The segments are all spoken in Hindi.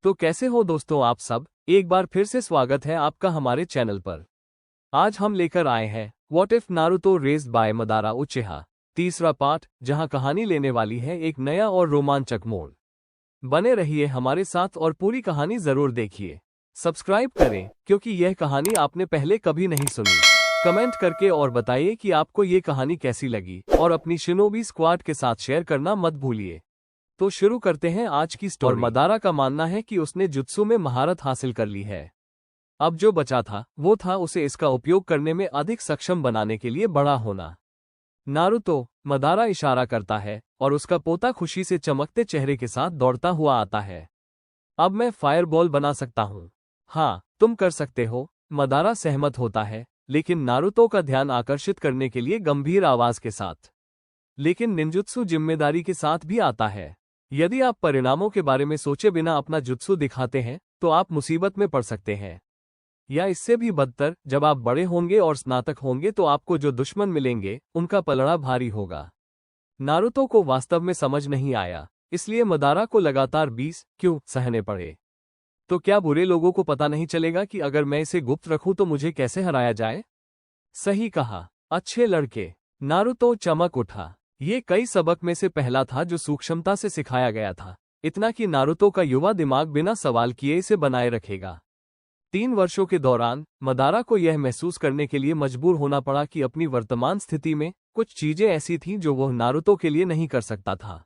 तो कैसे हो दोस्तों आप सब। एक बार फिर से स्वागत है आपका हमारे चैनल पर। आज हम लेकर आए हैं what if Naruto raised bye Madara उचिहा तीसरा पार्ट, जहां कहानी लेने वाली है एक नया और रोमांचक मोड़। बने रहिए हमारे साथ और पूरी कहानी जरूर देखिए। सब्सक्राइब करें क्योंकि यह कहानी आपने पहले कभी नहीं सुनी। कमेंट करके और बताइए कि आपको ये कहानी कैसी लगी और अपनी शिनोबी स्क्वाड के साथ शेयर करना मत भूलिए। तो शुरू करते हैं आज की स्टोरी। और मदारा का मानना है कि उसने जुत्सु में महारत हासिल कर ली है। अब जो बचा था वो था उसे इसका उपयोग करने में अधिक सक्षम बनाने के लिए बड़ा होना। नारुतो, मदारा इशारा करता है और उसका पोता खुशी से चमकते चेहरे के साथ दौड़ता हुआ आता है। अब मैं फायरबॉल बना सकता हूँ। हाँ, तुम कर सकते हो। मदारा सहमत होता है, लेकिन नारुतो का ध्यान आकर्षित करने के लिए गंभीर आवाज के साथ। लेकिन निंजुत्सु जिम्मेदारी के साथ भी आता है। यदि आप परिणामों के बारे में सोचे बिना अपना जुत्सु दिखाते हैं तो आप मुसीबत में पड़ सकते हैं। या इससे भी बदतर, जब आप बड़े होंगे और स्नातक होंगे तो आपको जो दुश्मन मिलेंगे उनका पलड़ा भारी होगा। नारुतो को वास्तव में समझ नहीं आया, इसलिए मदारा को लगातार 20 क्यों सहने पड़े। तो क्या बुरे लोगों को पता नहीं चलेगा कि अगर मैं इसे गुप्त रखूं तो मुझे कैसे हराया जाए? सही कहा, अच्छे लड़के। नारुतो चमक उठा। ये कई सबक में से पहला था जो सूक्ष्मता से सिखाया गया था, इतना कि नारुतो का युवा दिमाग बिना सवाल किए इसे बनाए रखेगा। 3 वर्षों के दौरान मदारा को यह महसूस करने के लिए मजबूर होना पड़ा कि अपनी वर्तमान स्थिति में कुछ चीजें ऐसी थीं जो वह नारुतो के लिए नहीं कर सकता था।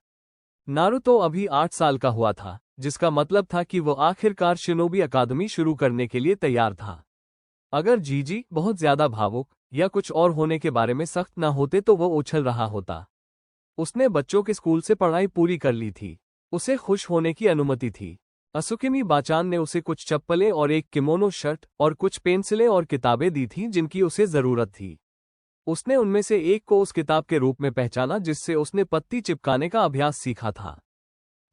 नारुतो अभी 8 साल का हुआ था, जिसका मतलब था कि वह आखिरकार शिनोबी अकादमी शुरू करने के लिए तैयार था। अगर जीजी बहुत ज्यादा भावुक या कुछ और होने के बारे में सख्त न होते तो वह उछल रहा होता। उसने बच्चों के स्कूल से पढ़ाई पूरी कर ली थी। उसे खुश होने की अनुमति थी। असुकिमी बाचान ने उसे कुछ चप्पलें और एक किमोनो शर्ट और कुछ पेंसिलें और किताबें दी थीं जिनकी उसे जरूरत थी। उसने उनमें से एक को उस किताब के रूप में पहचाना जिससे उसने पत्ती चिपकाने का अभ्यास सीखा था।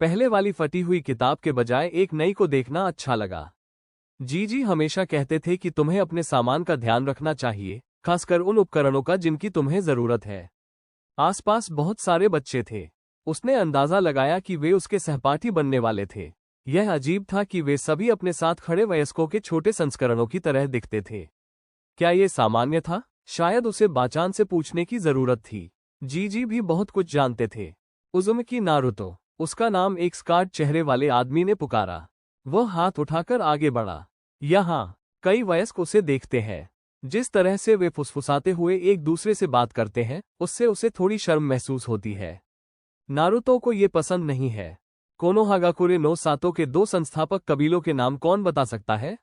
पहले वाली फटी हुई किताब के बजाय एक नई को देखना अच्छा लगा। जीजी हमेशा कहते थे कि तुम्हें अपने सामान का ध्यान रखना चाहिए, खासकर उन उपकरणों का जिनकी तुम्हें जरूरत है। आसपास बहुत सारे बच्चे थे। उसने अंदाजा लगाया कि वे उसके सहपाठी बनने वाले थे। यह अजीब था कि वे सभी अपने साथ खड़े वयस्कों के छोटे संस्करणों की तरह दिखते थे। क्या ये सामान्य था? शायद उसे बाचान से पूछने की जरूरत थी। जीजी भी बहुत कुछ जानते थे। उजुमी नारुतो, उसका नाम एक स्कार्ड चेहरे वाले आदमी ने पुकारा। वह हाथ उठाकर आगे बढ़ा। यहाँ कई वयस्क उसे देखते हैं। जिस तरह से वे फुसफुसाते हुए एक दूसरे से बात करते हैं उससे उसे थोड़ी शर्म महसूस होती है। नारुतो को ये पसंद नहीं है। कोनोहागाकुरे नो सातो के 2 संस्थापक कबीलों के नाम कौन बता सकता है?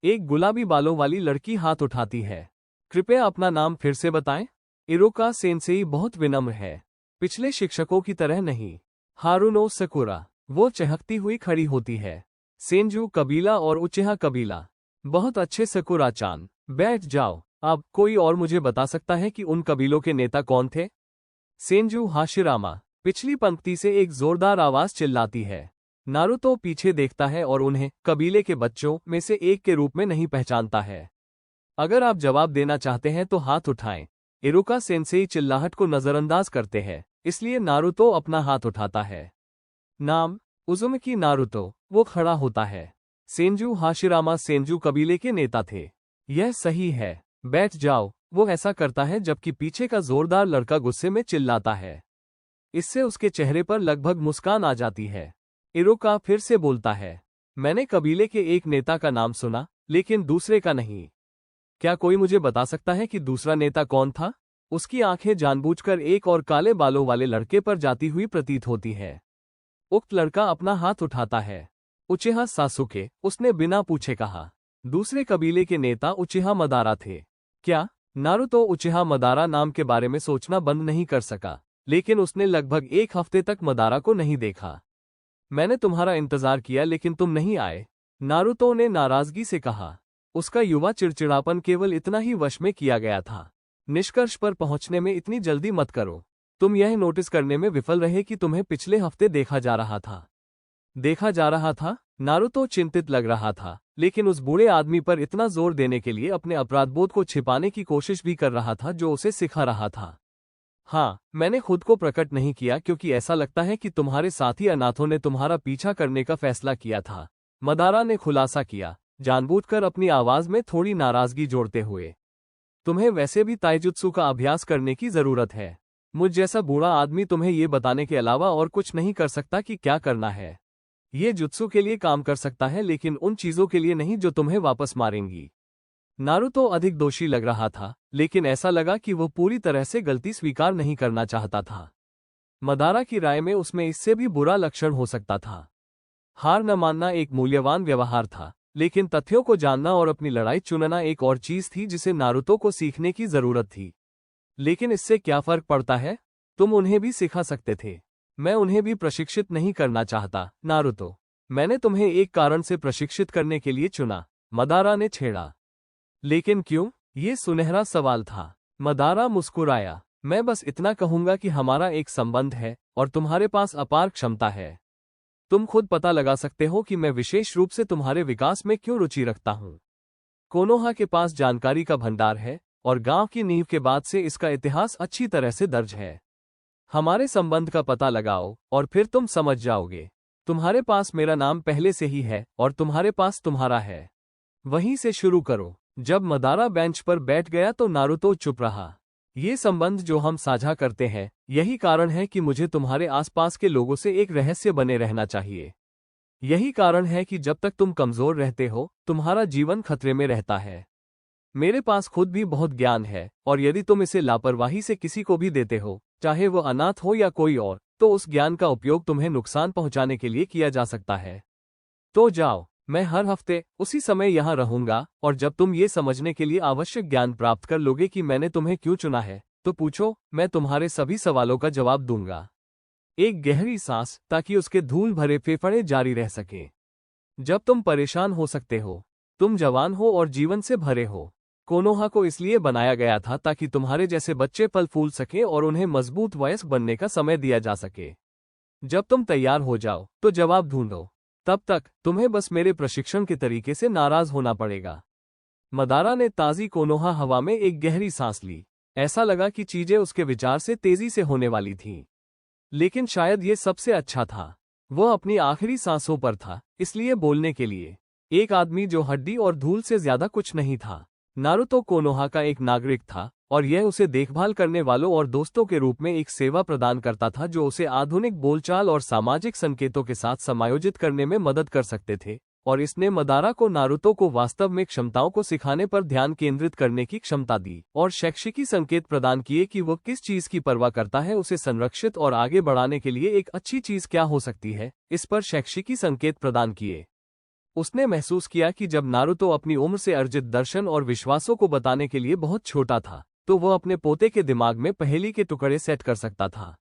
एक गुलाबी बालों वाली लड़की हाथ उठाती है। कृपया अपना नाम फिर से बताएं। इरुका सेंसेई बहुत विनम्र है, पिछले शिक्षकों की तरह नहीं। हारुनो सकुरा, वो चहकती हुई खड़ी होती है। सेंजू कबीला और उचिहा कबीला, बहुत अच्छे सकुरा चान, बैठ जाओ। अब कोई और मुझे बता सकता है कि उन कबीलों के नेता कौन थे? सेंजू हाशिरामा, पिछली पंक्ति से एक जोरदार आवाज चिल्लाती है। नारुतो पीछे देखता है और उन्हें कबीले के बच्चों में से एक के रूप में नहीं पहचानता है। अगर आप जवाब देना चाहते हैं तो हाथ उठाएं। इरुका सेंसेई चिल्लाहट को नजरअंदाज करते हैं, इसलिए नारुतो अपना हाथ उठाता है। नाम? उजुमी नारुतो। वो खड़ा होता है। सेंजू हाशिरामा सेंजू कबीले के नेता थे। यह सही है, बैठ जाओ। वो ऐसा करता है जबकि पीछे का जोरदार लड़का गुस्से में चिल्लाता है। इससे उसके चेहरे पर लगभग मुस्कान आ जाती है। इरुका फिर से बोलता है, मैंने कबीले के एक नेता का नाम सुना, लेकिन दूसरे का नहीं। क्या कोई मुझे बता सकता है कि दूसरा नेता कौन था? उसकी आंखें जानबूझकर एक और काले बालों वाले लड़के पर जाती हुई प्रतीत होती है। उक्त लड़का अपना हाथ उठाता है। उचिहा सासुके, उसने बिना पूछे कहा। दूसरे कबीले के नेता उचिहा मदारा थे। क्या? नारुतो उचिहा मदारा नाम के बारे में सोचना बंद नहीं कर सका, लेकिन उसने लगभग 1 हफ्ते तक मदारा को नहीं देखा। मैंने तुम्हारा इंतजार किया लेकिन तुम नहीं आए, नारुतो ने नाराजगी से कहा। उसका युवा चिड़चिड़ापन केवल इतना ही वश में किया गया था। निष्कर्ष पर पहुंचने में इतनी जल्दी मत करो। तुम यह नोटिस करने में विफल रहे कि तुम्हें पिछले हफ्ते देखा जा रहा था। देखा जा रहा था? नारुतो चिंतित लग रहा था, लेकिन उस बूढ़े आदमी पर इतना जोर देने के लिए अपने अपराधबोध को छिपाने की कोशिश भी कर रहा था जो उसे सिखा रहा था। हाँ, मैंने खुद को प्रकट नहीं किया क्योंकि ऐसा लगता है कि तुम्हारे साथी अनाथों ने तुम्हारा पीछा करने का फैसला किया था। मदारा ने खुलासा किया, जानबूझकर अपनी आवाज में थोड़ी नाराजगी जोड़ते हुए। तुम्हें वैसे भी ताइजुत्सु का अभ्यास करने की जरूरत है। मुझ जैसा बूढ़ा आदमी तुम्हें ये बताने के अलावा और कुछ नहीं कर सकता कि क्या करना है। ये जुत्सु के लिए काम कर सकता है, लेकिन उन चीजों के लिए नहीं जो तुम्हें वापस मारेंगी। नारुतो अधिक दोषी लग रहा था, लेकिन ऐसा लगा कि वो पूरी तरह से गलती स्वीकार नहीं करना चाहता था। मदारा की राय में उसमें इससे भी बुरा लक्षण हो सकता था। हार न मानना एक मूल्यवान व्यवहार था, लेकिन तथ्यों को जानना और अपनी लड़ाई चुनना एक और चीज थी जिसे नारुतो को सीखने की जरूरत थी। लेकिन इससे क्या फर्क पड़ता है? तुम उन्हें भी सिखा सकते थे। मैं उन्हें भी प्रशिक्षित नहीं करना चाहता, नारुतो। मैंने तुम्हें एक कारण से प्रशिक्षित करने के लिए चुना, मदारा ने छेड़ा। लेकिन क्यों? ये सुनहरा सवाल था। मदारा मुस्कुराया। मैं बस इतना कहूंगा कि हमारा एक संबंध है और तुम्हारे पास अपार क्षमता है। तुम खुद पता लगा सकते हो कि मैं विशेष रूप से तुम्हारे विकास में क्यों रुचि रखता हूं। कोनोहा के पास जानकारी का भंडार है और गांव की नींव के बाद से इसका इतिहास अच्छी तरह से दर्ज है। हमारे संबंध का पता लगाओ और फिर तुम समझ जाओगे। तुम्हारे पास मेरा नाम पहले से ही है और तुम्हारे पास तुम्हारा है। वहीं से शुरू करो। जब मदारा बेंच पर बैठ गया तो नारुतो चुप रहा। ये संबंध जो हम साझा करते हैं, यही कारण है कि मुझे तुम्हारे आसपास के लोगों से एक रहस्य बने रहना चाहिए। यही कारण है कि जब तक तुम कमजोर रहते हो, तुम्हारा जीवन खतरे में रहता है। मेरे पास खुद भी बहुत ज्ञान है, और यदि तुम इसे लापरवाही से किसी को भी देते हो, चाहे वो अनाथ हो या कोई और, तो उस ज्ञान का उपयोग तुम्हें नुकसान पहुंचाने के लिए किया जा सकता है। तो जाओ, मैं हर हफ्ते उसी समय यहाँ रहूंगा, और जब तुम ये समझने के लिए आवश्यक ज्ञान प्राप्त कर लोगे कि मैंने तुम्हें क्यों चुना है, तो पूछो, मैं तुम्हारे सभी सवालों का जवाब दूंगा। एक गहरी सांस, ताकि उसके धूल भरे फेफड़े जारी रह सके। जब तुम परेशान हो सकते हो, तुम जवान हो और जीवन से भरे हो। कोनोहा को इसलिए बनाया गया था ताकि तुम्हारे जैसे बच्चे फल फूल सके और उन्हें मजबूत वयस्क बनने का समय दिया जा सके। जब तुम तैयार हो जाओ तो जवाब ढूंढो। तब तक तुम्हें बस मेरे प्रशिक्षण के तरीके से नाराज होना पड़ेगा। मदारा ने ताजी कोनोहा हवा में एक गहरी सांस ली। ऐसा लगा कि चीजें उसके विचार से तेजी से होने वाली थीं। लेकिन शायद ये सबसे अच्छा था। वह अपनी आखिरी सांसों पर था, इसलिए बोलने के लिए। एक आदमी जो हड्डी और धूल से ज्यादा कुछ नहीं था। नारुतो कोनोहा का एक नागरिक था, और यह उसे देखभाल करने वालों और दोस्तों के रूप में एक सेवा प्रदान करता था जो उसे आधुनिक बोलचाल और सामाजिक संकेतों के साथ समायोजित करने में मदद कर सकते थे। और इसने मदारा को नारुतो को वास्तव में क्षमताओं को सिखाने पर ध्यान केंद्रित करने की क्षमता दी, और शैक्षिकी संकेत प्रदान किए कि वह किस चीज की परवाह करता है। उसे संरक्षित और आगे बढ़ाने के लिए एक अच्छी चीज क्या हो सकती है, इस पर शैक्षिकी संकेत प्रदान किए। उसने महसूस किया कि जब नारुतो अपनी उम्र से अर्जित दर्शन और विश्वासों को बताने के लिए बहुत छोटा था, तो वह अपने पोते के दिमाग में पहेली के टुकड़े सेट कर सकता था,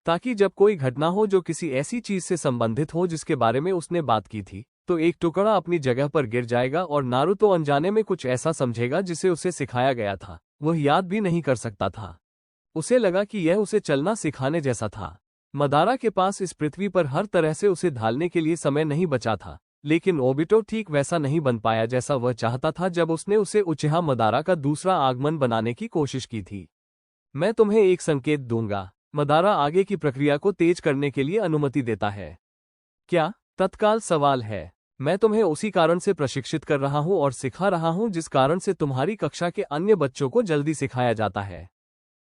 ताकि जब कोई घटना हो जो किसी ऐसी चीज से संबंधित हो जिसके बारे में उसने बात की थी, तो एक टुकड़ा अपनी जगह पर गिर जाएगा और नारुतो अनजाने में कुछ ऐसा समझेगा जिसे उसे सिखाया गया था, वह याद भी नहीं कर सकता था। उसे लगा कि यह उसे चलना सिखाने जैसा था। मदारा के पास इस पृथ्वी पर हर तरह से उसे ढालने के लिए समय नहीं बचा था, लेकिन ओबिटो ठीक वैसा नहीं बन पाया जैसा वह चाहता था जब उसने उसे उचिहा मदारा का दूसरा आगमन बनाने की कोशिश की थी। मैं तुम्हें एक संकेत दूंगा। मदारा आगे की प्रक्रिया को तेज करने के लिए अनुमति देता है। क्या? तत्काल सवाल है। मैं तुम्हें उसी कारण से प्रशिक्षित कर रहा हूं और सिखा रहा हूं जिस कारण से तुम्हारी कक्षा के अन्य बच्चों को जल्दी सिखाया जाता है।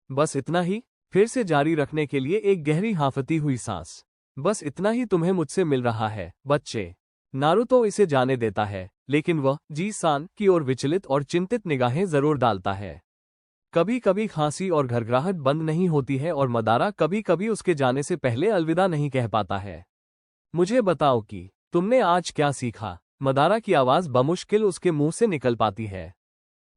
बस इतना ही? फिर से जारी रखने के लिए एक गहरी हांफती हुई सांस। बस इतना ही तुम्हें मुझसे मिल रहा है, बच्चे। नारुतो इसे जाने देता है, लेकिन वह जी-सान की ओर विचलित और चिंतित निगाहें जरूर डालता है। कभी कभी खांसी और घरघराहट बंद नहीं होती है और मदारा कभी कभी उसके जाने से पहले अलविदा नहीं कह पाता है। मुझे बताओ कि तुमने आज क्या सीखा? मदारा की आवाज बमुश्किल उसके मुंह से निकल पाती है।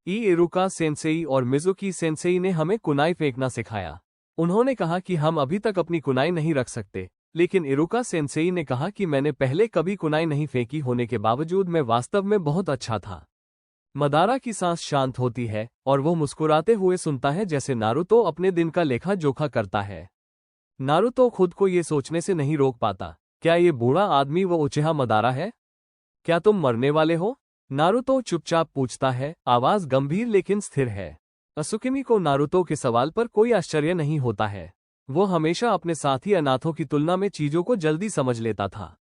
इरुका सेंसेई और मिजुकी सेंसेई ने हमें कुनाई फेंकना सिखाया। उन्होंने कहा कि हम अभी तक अपनी कुनाई नहीं रख सकते, लेकिन इरुका सेंसेई ने कहा कि मैंने पहले कभी कुनाई नहीं फेंकी होने के बावजूद मैं वास्तव में बहुत अच्छा था। मदारा की सांस शांत होती है और वो मुस्कुराते हुए सुनता है जैसे नारुतो अपने दिन का लेखा जोखा करता है। नारुतो खुद को ये सोचने से नहीं रोक पाता, क्या ये बूढ़ा आदमी वो उचिहा मदारा है? क्या तुम मरने वाले हो? नारुतो चुपचाप पूछता है, आवाज गंभीर लेकिन स्थिर है। असुकिमी को नारुतो के सवाल पर कोई आश्चर्य नहीं होता है। वो हमेशा अपने साथी अनाथों की तुलना में चीजों को जल्दी समझ लेता था।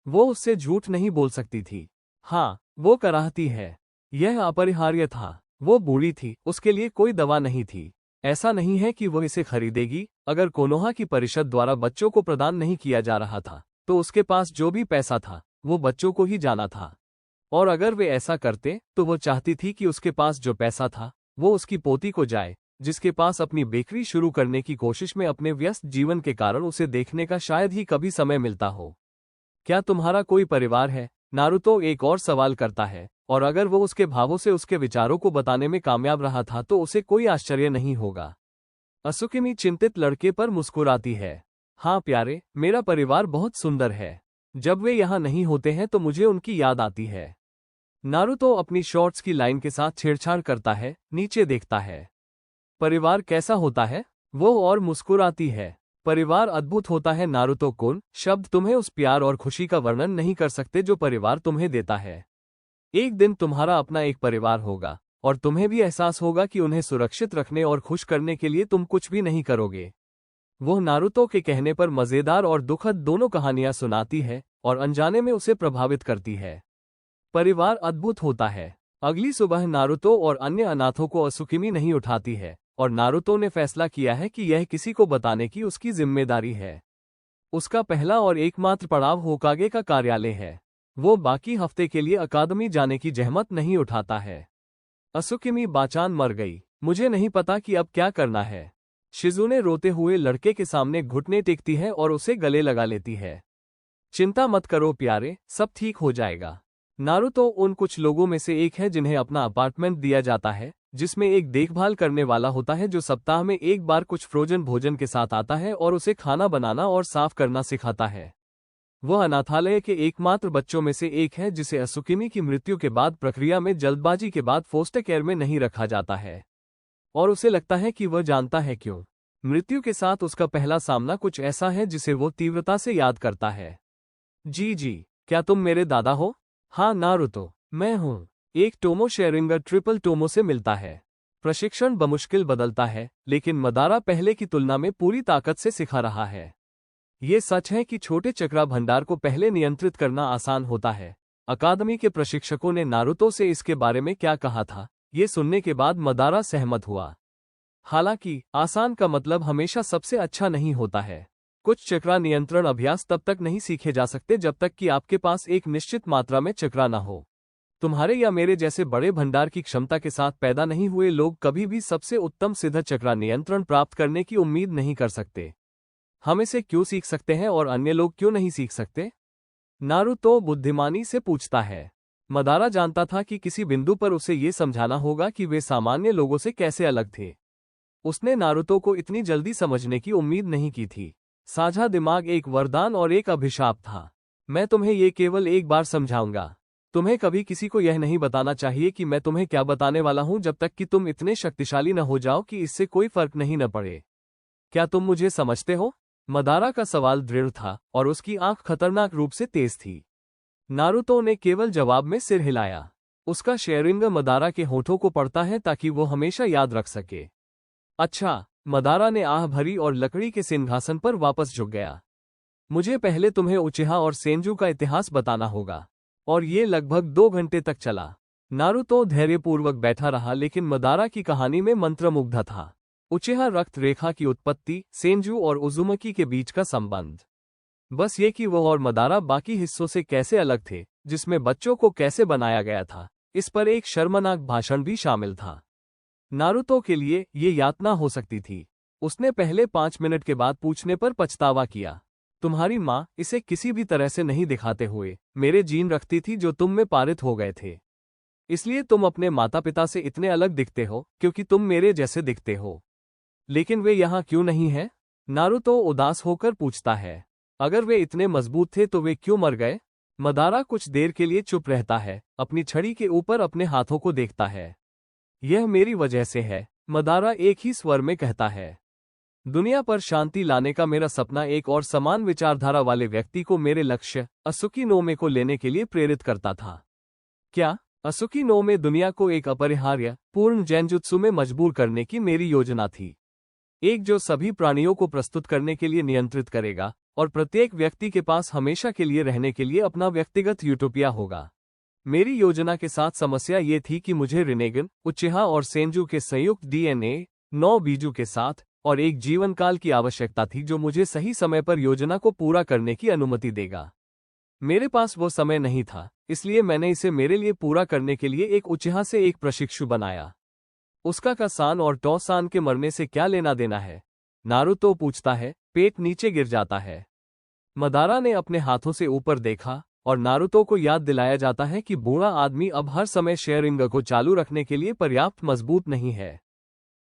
वो उससे झूठ नहीं बोल सकती थी। हाँ, वो कराहती है। यह अपरिहार्य था। वो बूढ़ी थी, उसके लिए कोई दवा नहीं थी। ऐसा नहीं है कि वो इसे खरीदेगी। अगर कोनोहा की परिषद द्वारा बच्चों को प्रदान नहीं किया जा रहा था, तो उसके पास जो भी पैसा था, वो बच्चों को ही जाना था। और अगर वे ऐसा करते, तो वो चाहती थी कि उसके पास जो पैसा था, वो उसकी पोती को जाए, जिसके पास अपनी बेकरी शुरू करने की कोशिश में अपने व्यस्त जीवन के कारण उसे देखने का शायद ही कभी समय मिलता हो। क्या तुम्हारा कोई परिवार है? नारुतो एक और सवाल करता है, और अगर वो उसके भावों से उसके विचारों को बताने में कामयाब रहा था तो उसे कोई आश्चर्य नहीं होगा। असुकिमी चिंतित लड़के पर मुस्कुराती है। हाँ प्यारे, मेरा परिवार बहुत सुंदर है। जब वे यहाँ नहीं होते हैं तो मुझे उनकी याद आती है। नारुतो अपनी शॉर्ट्स की लाइन के साथ छेड़छाड़ करता है, नीचे देखता है। परिवार कैसा होता है? वो और मुस्कुराती है। परिवार अद्भुत होता है नारुतो-कुन, शब्द तुम्हें उस प्यार और खुशी का वर्णन नहीं कर सकते जो परिवार तुम्हें देता है। एक दिन तुम्हारा अपना एक परिवार होगा, और तुम्हें भी एहसास होगा कि उन्हें सुरक्षित रखने और खुश करने के लिए तुम कुछ भी नहीं करोगे। वो नारुतो के कहने पर मजेदार और दुखद दोनों कहानियां सुनाती है, और अनजाने में उसे प्रभावित करती है। परिवार अद्भुत होता है। अगली सुबह नारुतो और अन्य अनाथों को असुकिमी नहीं उठाती है, और नारुतो ने फैसला किया है कि यह किसी को बताने की उसकी जिम्मेदारी है। उसका पहला और एकमात्र पड़ाव होकागे का कार्यालय है। वो बाकी हफ्ते के लिए अकादमी जाने की जहमत नहीं उठाता है। असुकिमी बाचान मर गई। मुझे नहीं पता कि अब क्या करना है। शिजुने रोते हुए लड़के के सामने घुटने टेकती है और उसे गले लगा लेती है। चिंता मत करो प्यारे, सब ठीक हो जाएगा। नारुतो उन कुछ लोगों में से एक है जिन्हें अपना अपार्टमेंट दिया जाता है, जिसमें एक देखभाल करने वाला होता है जो सप्ताह में एक बार कुछ फ्रोजन भोजन के साथ आता है और उसे खाना बनाना और साफ करना सिखाता है। वह अनाथालय के एकमात्र बच्चों में से एक है जिसे असुकिमी की मृत्यु के बाद प्रक्रिया में जल्दबाजी के बाद फोस्टर केयर में नहीं रखा जाता है, और उसे लगता है कि वह जानता है क्यों। मृत्यु के साथ उसका पहला सामना कुछ ऐसा है जिसे वो तीव्रता से याद करता है। जी, क्या तुम मेरे दादा हो? हाँ नारुतो, मैं हूँ। एक टोमो शेरिंगर ट्रिपल टोमो से मिलता है। प्रशिक्षण बमुश्किल बदलता है, लेकिन मदारा पहले की तुलना में पूरी ताकत से सिखा रहा है। ये सच है कि छोटे चक्रा भंडार को पहले नियंत्रित करना आसान होता है। अकादमी के प्रशिक्षकों ने नारुतो से इसके बारे में क्या कहा था, ये सुनने के बाद मदारा सहमत हुआ। हालांकि आसान का मतलब हमेशा सबसे अच्छा नहीं होता है। कुछ चक्रा नियंत्रण अभ्यास तब तक नहीं सीखे जा सकते जब तक कि आपके पास एक निश्चित मात्रा में चक्रा न हो। तुम्हारे या मेरे जैसे बड़े भंडार की क्षमता के साथ पैदा नहीं हुए लोग कभी भी सबसे उत्तम सिद्ध चक्रा नियंत्रण प्राप्त करने की उम्मीद नहीं कर सकते। हम इसे क्यों सीख सकते हैं और अन्य लोग क्यों नहीं सीख सकते? नारुतो बुद्धिमानी से पूछता है। मदारा जानता था कि किसी बिंदु पर उसे ये समझाना होगा कि वे सामान्य लोगों से कैसे अलग थे। उसने नारुतो को इतनी जल्दी समझने की उम्मीद नहीं की थी। साझा दिमाग एक वरदान और एक अभिशाप था। मैं तुम्हें ये केवल एक बार समझाऊंगा। तुम्हें कभी किसी को यह नहीं बताना चाहिए कि मैं तुम्हें क्या बताने वाला हूं जब तक कि तुम इतने शक्तिशाली न हो जाओ कि इससे कोई फर्क नहीं न पड़े। क्या तुम मुझे समझते हो? मदारा का सवाल दृढ़ था और उसकी आंख खतरनाक रूप से तेज थी। नारुतो ने केवल जवाब में सिर हिलाया। उसका शेरिंग मदारा के होठों को पड़ता है ताकि वो हमेशा याद रख सके। अच्छा, मदारा ने आह भरी और लकड़ी के सिंहासन पर वापस झुक गया। मुझे पहले तुम्हें उचिहा और सेंजू का इतिहास बताना होगा। और ये लगभग 2 घंटे तक चला। नारुतो धैर्यपूर्वक बैठा रहा लेकिन मदारा की कहानी में मंत्रमुग्ध था। उचिहा रक्त रेखा की उत्पत्ति, सेंजू और उजुमकी के बीच का संबंध। बस ये कि वो और मदारा बाकी हिस्सों से कैसे अलग थे, जिसमें बच्चों को कैसे बनाया गया था, इस पर एक शर्मनाक भाषण भी शामिल था। नारुतो के लिए ये यातना हो सकती थी। उसने पहले 5 मिनट के बाद पूछने पर पछतावा किया। तुम्हारी माँ, इसे किसी भी तरह से नहीं दिखाते हुए, मेरे जीन रखती थी जो तुम में पारित हो गए थे। इसलिए तुम अपने माता पिता से इतने अलग दिखते हो क्योंकि तुम मेरे जैसे दिखते हो। लेकिन वे यहाँ क्यों नहीं हैं? नारुतो उदास होकर पूछता है। अगर वे इतने मजबूत थे तो वे क्यों मर गए? मदारा कुछ देर के लिए चुप रहता है, अपनी छड़ी के ऊपर अपने हाथों को देखता है। यह मेरी वजह से है, मदारा एक ही स्वर में कहता है। दुनिया पर शांति लाने का मेरा सपना एक और समान विचारधारा वाले व्यक्ति को मेरे लक्ष्य असुकी नो में को लेने के लिए प्रेरित करता था। क्या असुकी नो में दुनिया को एक अपरिहार्य पूर्ण जैनजुत्सु में मजबूर करने की मेरी योजना थी? एक जो सभी प्राणियों को प्रस्तुत करने के लिए नियंत्रित करेगा, और प्रत्येक व्यक्ति के पास हमेशा के लिए रहने के लिए अपना व्यक्तिगत यूटोपिया होगा। मेरी योजना के साथ समस्या ये थी कि मुझे रिनेगन, उचिहा और सेंजू के संयुक्त DNA 9 बीजों के साथ और एक जीवन काल की आवश्यकता थी जो मुझे सही समय पर योजना को पूरा करने की अनुमति देगा। मेरे पास वो समय नहीं था, इसलिए मैंने इसे मेरे लिए पूरा करने के लिए एक उचिहा से एक प्रशिक्षु बनाया। उसका का-सान और टो-सान के मरने से क्या लेना देना है? नारुतो पूछता है। पेट नीचे गिर जाता है। मदारा ने अपने हाथों से ऊपर देखा और नारुतो को याद दिलाया जाता है कि बूढ़ा आदमी अब हर समय शेयरिंग को चालू रखने के लिए पर्याप्त मजबूत नहीं है।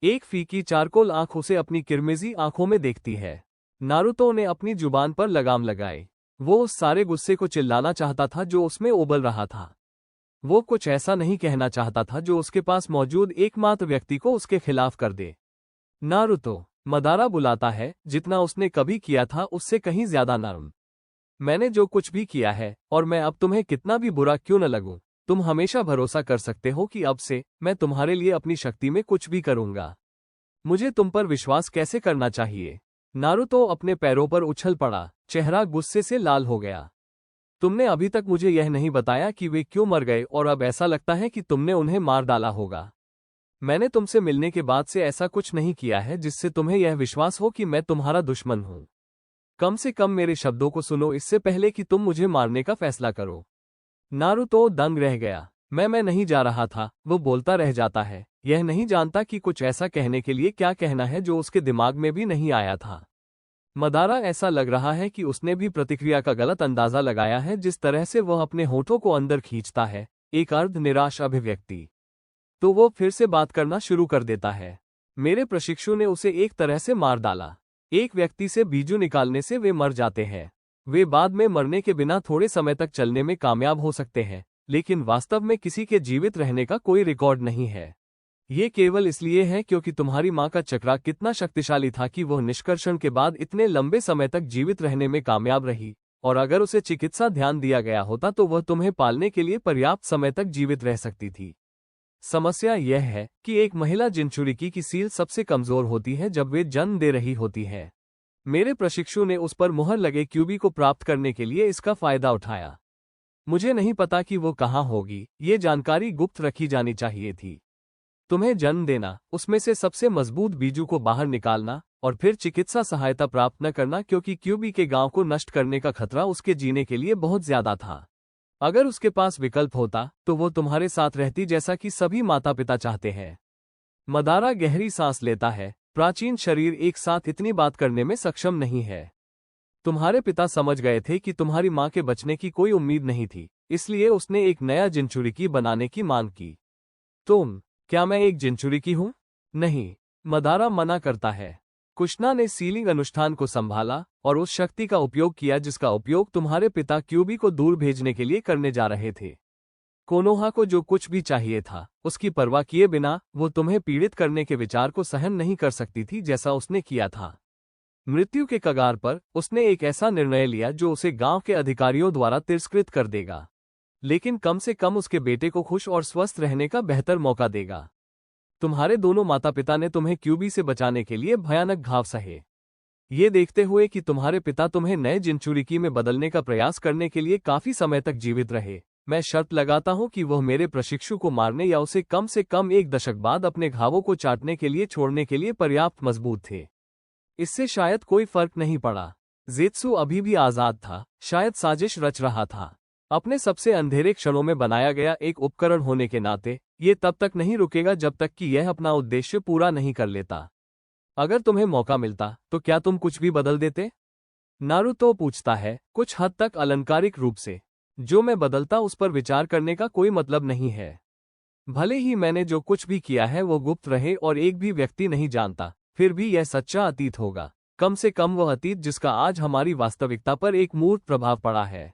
एक फीकी चारकोल आंख उसे अपनी किरमिजी आंखों में देखती है। नारुतो ने अपनी जुबान पर लगाम लगाई। वो उस सारे गुस्से को चिल्लाना चाहता था जो उसमें उबल रहा था। वो कुछ ऐसा नहीं कहना चाहता था जो उसके पास मौजूद एकमात्र व्यक्ति को उसके खिलाफ कर दे। नारुतो, मदारा बुलाता है, जितना उसने कभी किया था उससे कहीं ज्यादा नर्म। मैंने जो कुछ भी किया है और मैं अब तुम्हें कितना भी बुरा क्यों न लगूं, तुम हमेशा भरोसा कर सकते हो कि अब से मैं तुम्हारे लिए अपनी शक्ति में कुछ भी करूंगा। मुझे तुम पर विश्वास कैसे करना चाहिए? नारुतो अपने पैरों पर उछल पड़ा, चेहरा गुस्से से लाल हो गया। तुमने अभी तक मुझे यह नहीं बताया कि वे क्यों मर गए और अब ऐसा लगता है कि तुमने उन्हें मार डाला होगा। मैंने तुमसे मिलने के बाद से ऐसा कुछ नहीं किया है जिससे तुम्हें यह विश्वास हो कि मैं तुम्हारा दुश्मन हूं। कम से कम मेरे शब्दों को सुनो इससे पहले कि तुम मुझे मारने का फैसला करो। नारुतो दंग रह गया। मैं नहीं जा रहा था, वो बोलता रह जाता है, यह नहीं जानता कि कुछ ऐसा कहने के लिए क्या कहना है जो उसके दिमाग में भी नहीं आया था। मदारा ऐसा लग रहा है कि उसने भी प्रतिक्रिया का गलत अंदाजा लगाया है जिस तरह से वह अपने होठों को अंदर खींचता है, एक अर्ध निराश अभिव्यक्ति। तो वो फिर से बात करना शुरू कर देता है। मेरे प्रशिक्षु ने उसे एक तरह से मार डाला। एक व्यक्ति से बीजू निकालने से वे मर जाते हैं। वे बाद में मरने के बिना थोड़े समय तक चलने में कामयाब हो सकते हैं, लेकिन वास्तव में किसी के जीवित रहने का कोई रिकॉर्ड नहीं है। ये केवल इसलिए है क्योंकि तुम्हारी माँ का चक्रा कितना शक्तिशाली था कि वह निष्कर्षण के बाद इतने लंबे समय तक जीवित रहने में कामयाब रही, और अगर उसे चिकित्सा ध्यान दिया गया होता तो वह तुम्हें पालने के लिए पर्याप्त समय तक जीवित रह सकती थी। समस्या यह है कि एक महिला जिनचुरिकी की सील सबसे कमजोर होती है जब वे जन्म दे रही होती है। मेरे प्रशिक्षु ने उस पर मुहर लगे क्यूबी को प्राप्त करने के लिए इसका फायदा उठाया। मुझे नहीं पता कि वो कहाँ होगी, ये जानकारी गुप्त रखी जानी चाहिए थी। तुम्हें जन्म देना, उसमें से सबसे मजबूत बीजू को बाहर निकालना और फिर चिकित्सा सहायता प्राप्त न करना क्योंकि क्यूबी के गांव को नष्ट करने का खतरा उसके जीने के लिए बहुत ज्यादा था। अगर उसके पास विकल्प होता तो वो तुम्हारे साथ रहती जैसा कि सभी माता पिता चाहते हैं। मदारा गहरी सांस लेता है। प्राचीन शरीर एक साथ इतनी बात करने में सक्षम नहीं है। तुम्हारे पिता समझ गए थे कि तुम्हारी माँ के बचने की कोई उम्मीद नहीं थी, इसलिए उसने एक नया जिनचुरिकी बनाने की मांग की। क्या मैं एक जिनचुरिकी हूं? नहीं, मदारा मना करता है। कुशना ने सीलिंग अनुष्ठान को संभाला और उस शक्ति का उपयोग किया जिसका उपयोग तुम्हारे पिता क्यूबी को दूर भेजने के लिए करने जा रहे थे। कोनोहा को जो कुछ भी चाहिए था, उसकी परवाह किए बिना वो तुम्हें पीड़ित करने के विचार को सहन नहीं कर सकती थी जैसा उसने किया था। मृत्यु के कगार पर उसने एक ऐसा निर्णय लिया जो उसे गांव के अधिकारियों द्वारा तिरस्कृत कर देगा, लेकिन कम से कम उसके बेटे को खुश और स्वस्थ रहने का बेहतर मौका देगा। तुम्हारे दोनों माता पिता ने तुम्हें क्यूबी से बचाने के लिए भयानक घाव सहे। ये देखते हुए कि तुम्हारे पिता तुम्हें नए जिनचुरिकी में बदलने का प्रयास करने के लिए काफी समय तक जीवित रहे, मैं शर्त लगाता हूं कि वह मेरे प्रशिक्षु को मारने या उसे कम से कम एक दशक बाद अपने घावों को चाटने के लिए छोड़ने के लिए पर्याप्त मजबूत थे। इससे शायद कोई फर्क नहीं पड़ा। ज़ेत्सु अभी भी आजाद था, शायद साजिश रच रहा था। अपने सबसे अंधेरे क्षणों में बनाया गया एक उपकरण होने के नाते, ये तब तक नहीं रुकेगा जब तक कि यह अपना उद्देश्य पूरा नहीं कर लेता। अगर तुम्हें मौका मिलता तो क्या तुम कुछ भी बदल देते? नारुतो पूछता है, कुछ हद तक अलंकारिक रूप से। जो मैं बदलता उस पर विचार करने का कोई मतलब नहीं है। भले ही मैंने जो कुछ भी किया है वो गुप्त रहे और एक भी व्यक्ति नहीं जानता, फिर भी यह सच्चा अतीत होगा, कम से कम वह अतीत जिसका आज हमारी वास्तविकता पर एक मूर्त प्रभाव पड़ा है।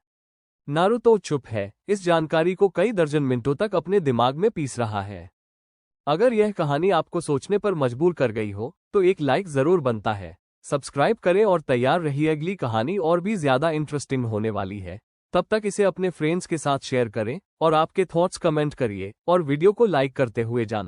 नारुतो चुप है, इस जानकारी को कई दर्जन मिनटों तक अपने दिमाग में पीस रहा है। अगर यह कहानी आपको सोचने पर मजबूर कर गई हो तो एक लाइक जरूर बनता है। सब्सक्राइब करें और तैयार रहिए, अगली कहानी और भी ज्यादा इंटरेस्टिंग होने वाली है। तब तक इसे अपने फ्रेंड्स के साथ शेयर करें और आपके थॉट्स कमेंट करिए और वीडियो को लाइक करते हुए जाना।